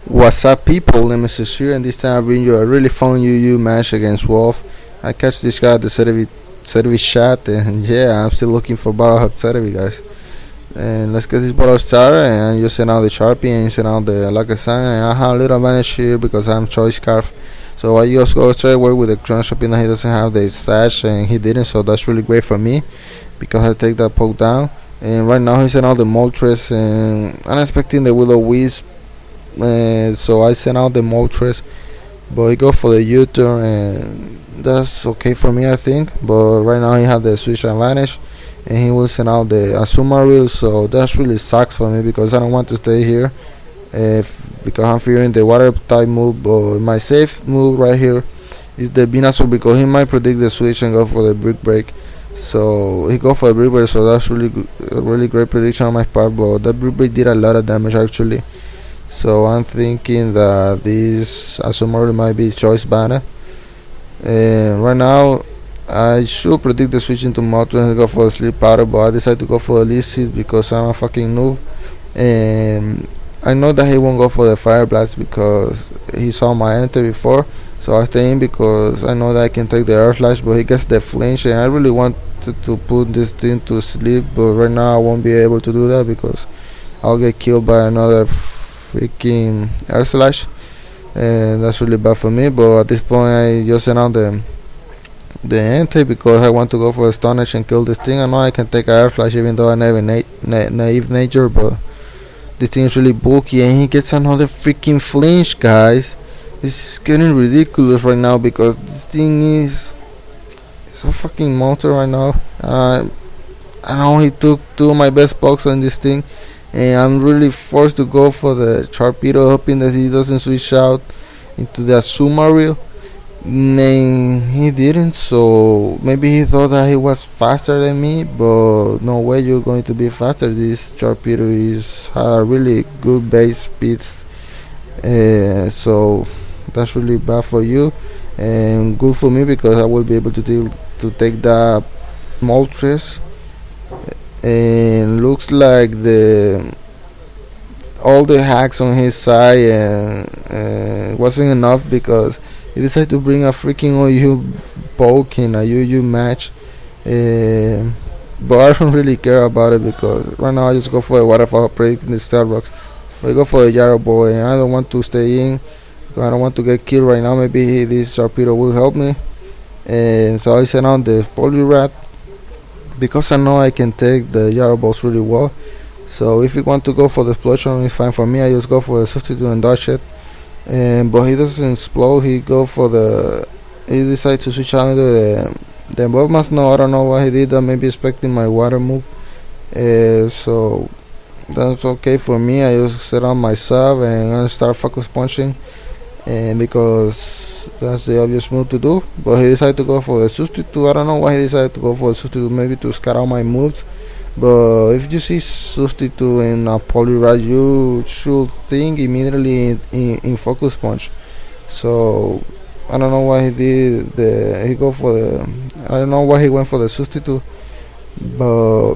What's up, people? Nemesis here, and this time I bring you a really fun UU match against Wolf. I catch this guy at the service chat, and yeah, I'm still looking for Battle of Service, guys. And let's get this battle started. And I'm using out the Sharpie and using out the Lakasan, and I have a little advantage here because I'm Choice Scarf. So I just go straight away with the Crown Shopping that he doesn't have the sash, and he didn't, so that's really great for me because I take that poke down. And right now he's sent out the Moltres, and I'm expecting the Willow Wisp. So I sent out the Moltres, but he go for the U-turn, and that's okay for me, I think. But right now he have the switch advantage, and he will send out the Azumarill, so that really sucks for me because I don't want to stay here. Because I'm fearing the water type move, but my safe move right here is the Venusaur because he might predict the switch and go for the Brick Break. So he go for the Brick Break, so that's a really great prediction on my part. But that Brick Break did a lot of damage actually. So I'm thinking that this Azumarill might be choice banner. And right now I should predict the switch into Moltres and go for the Sleep Powder, but I decided to go for the Leaf because I'm a fucking noob. And I know that he won't go for the Fire Blast because he saw my enter before. So I stay in because I know that I can take the Earth Slash, but he gets the flinch, and I really wanted to put this thing to sleep, but right now I won't be able to do that because I'll get killed by another freaking air slash, and that's really bad for me. But at this point I just sent out the anti because I want to go for Astonish and kill this thing. I know I can take air flash even though I never naive nature, but this thing is really bulky, and he gets another freaking flinch, guys. This is getting ridiculous right now because this thing is so fucking monster right now. I know he took two of my best pokes on this thing, and I'm really forced to go for the Sharpedo, hoping that he doesn't switch out into the Azumarill. Man, he didn't, so maybe he thought that he was faster than me, but no way you're going to be faster. This Sharpedo is a really good base speed, so that's really bad for you and good for me because I will be able to take that Moltres. And looks like the all the hacks on his side wasn't enough because he decided to bring a freaking OU poke in a UU match. But I don't really care about it because right now I just go for a waterfall predicting the Starbucks. I go for a Yarrow Boy, and I don't want to stay in. I don't want to get killed right now. Maybe this Sharpedo will help me. And so I sent out the Poliwrath because I know I can take the Yarrow Balls really well. So if you want to go for the explosion, it's fine for me. I just go for the substitute and dodge it. But he doesn't explode. He decides to switch out into the above must know. I don't know why he did that. Maybe expecting my water move. So that's okay for me. I just set on myself and I start focus punching, and because that's the obvious move to do. But he decided to go for the substitute. I don't know why he decided to go for the substitute. Maybe to scout out my moves. But if you see substitute in a Poliwrath, you should think immediately in focus punch. So I don't know why he did he go for the. I don't know why he went for the substitute, but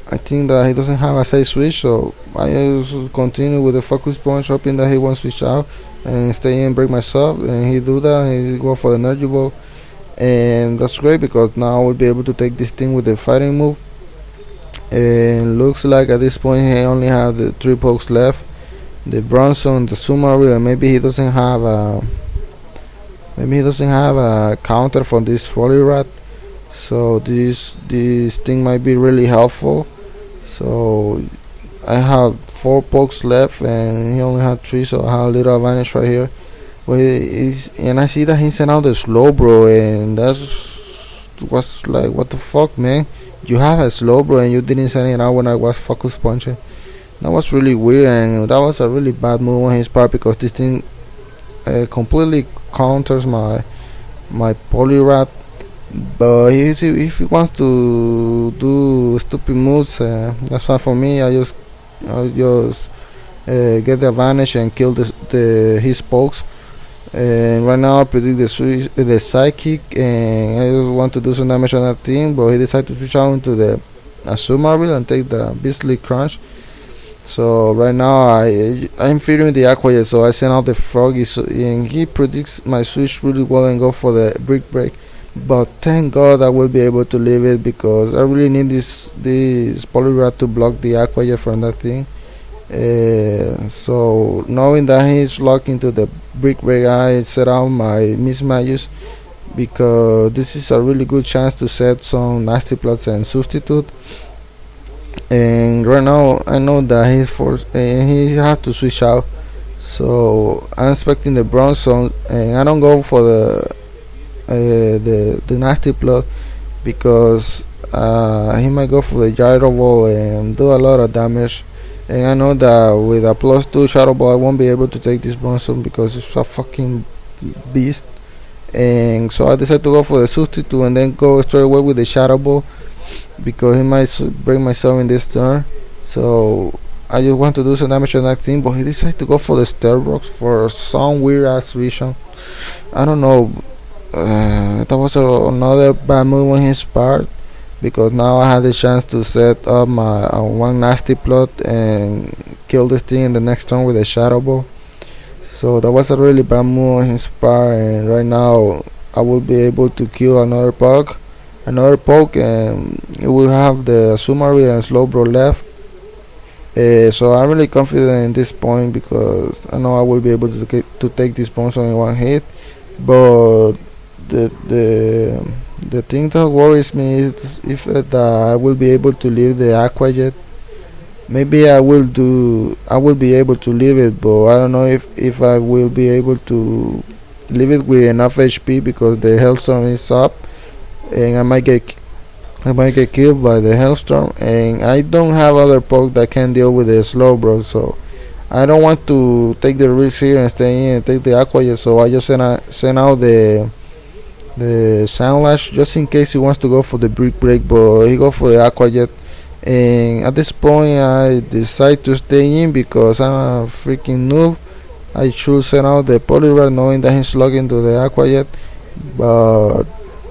I think that he doesn't have a safe switch. So I just continue with the focus punch, hoping that he won't switch out and stay in, break myself, and he do that. He go for the energy ball, and that's great because now I will be able to take this thing with the fighting move. And looks like at this point he only have the 3 pokes left, the Bronson, the Sumaru, and maybe he doesn't have a counter for this Poliwrath. So this thing might be really helpful. So I have 4 pokes left and he only had 3, so I have a little advantage right here. And I see that he sent out the slow bro, and was like, what the fuck, man? You have a slow bro and you didn't send it out when I was focus punching. That was really weird, and that was a really bad move on his part because this thing completely counters my Poliwrath. But if he wants to do stupid moves, that's fine for me. I just get the advantage and kill his pokes. And right now I predict the psychic, and I just want to do some damage on that thing, but he decided to switch out into the Azumarill and take the Beastly Crunch. So right now I'm feeding the aqua, so I send out the froggy, and he predicts my switch really well and go for the brick break. But thank God I will be able to leave it because I really need this polygraph to block the aqua from that thing. So knowing that he's locked into the brick break, I set out my mismatches because this is a really good chance to set some nasty plots and substitute. And right now I know that he's forced and he has to switch out. So I'm expecting the bronze zone, and I don't go for the nasty plot because he might go for the gyro ball and do a lot of damage. And I know that with a +2 shadow ball I won't be able to take this bronze zone because it's a fucking beast. And so I decided to go for the substitute and then go straight away with the shadow ball because he might break myself in this turn. So I just want to do some damage on that thing, but he decided to go for the stair rocks for some weird ass reason. I don't know. That was another bad move on his part because now I had the chance to set up my one nasty plot and kill this thing in the next turn with a shadow ball. So that was a really bad move on his part, and right now I will be able to kill another poke, and it will have the Sumari and Slowbro left. So I'm really confident in this point because I know I will be able to take this sponsor in one hit. But the thing that worries me is if I will be able to leave the Aqua Jet. Maybe I will be able to leave it, but I don't know if I will be able to leave it with enough HP because the Hellstorm is up, and I might get killed by the Hellstorm, and I don't have other poke that can deal with the slow bro, so I don't want to take the risk here and stay in and take the Aqua Jet, so I just send out the Sound Lash just in case he wants to go for the brick break, but he go for the Aqua Jet. And at this point I decide to stay in because I'm a freaking noob. I should send out the Polyrat knowing that he's logged into the Aqua Jet, but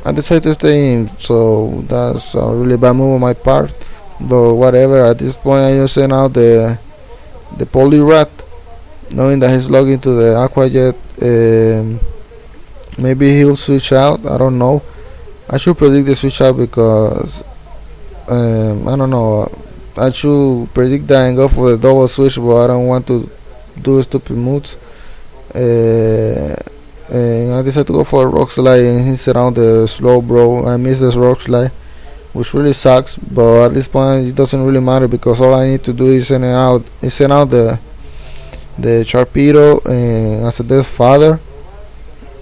I decided to stay in, so that's a really bad move on my part, but whatever. At this point I just send out the Polyrat knowing that he's logged into the Aqua Jet. Maybe he'll switch out, I don't know. I should predict the switch out because I don't know. I should predict that and go for the double switch, but I don't want to do stupid moves. And I decided to go for a rock slide, and he's around the slow bro. I missed this rock slide, which really sucks. But at this point, it doesn't really matter because all I need to do is send out the Sharpedo as a death father,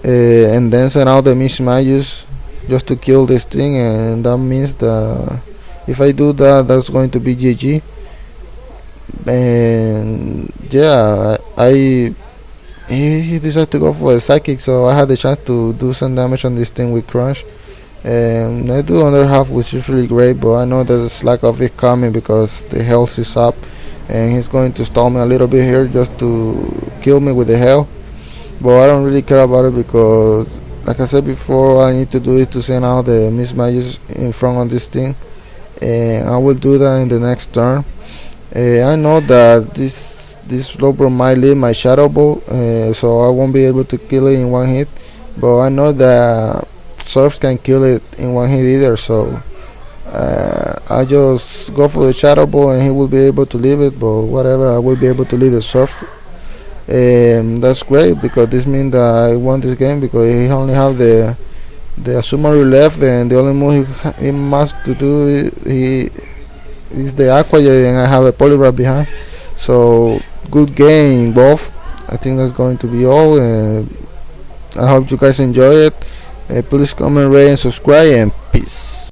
and then send out the Mishmayus just to kill this thing, and that means that if I do that, that's going to be GG. And yeah, he decided to go for a psychic, so I had the chance to do some damage on this thing with crunch, and I do another half, which is really great. But I know there's a slack of it coming because the health is up, and he's going to stall me a little bit here just to kill me with the hell. But I don't really care about it because, like I said before, all I need to do is to send out the mismatches in front of this thing, and I will do that in the next turn. I know that this Slowbro might leave my Shadow Ball, so I won't be able to kill it in one hit, but I know that Surfs can kill it in one hit either, so I just go for the Shadow Ball and he will be able to leave it, but whatever, I will be able to leave the Surf. That's great because this means that I won this game because he only have the Asumari left, and the only move he must to do is the Aqua Jet, and I have a Poliwrath behind. So good game, Wolf. I think that's going to be all, and I hope you guys enjoy it. Please comment, rate, and subscribe, and peace.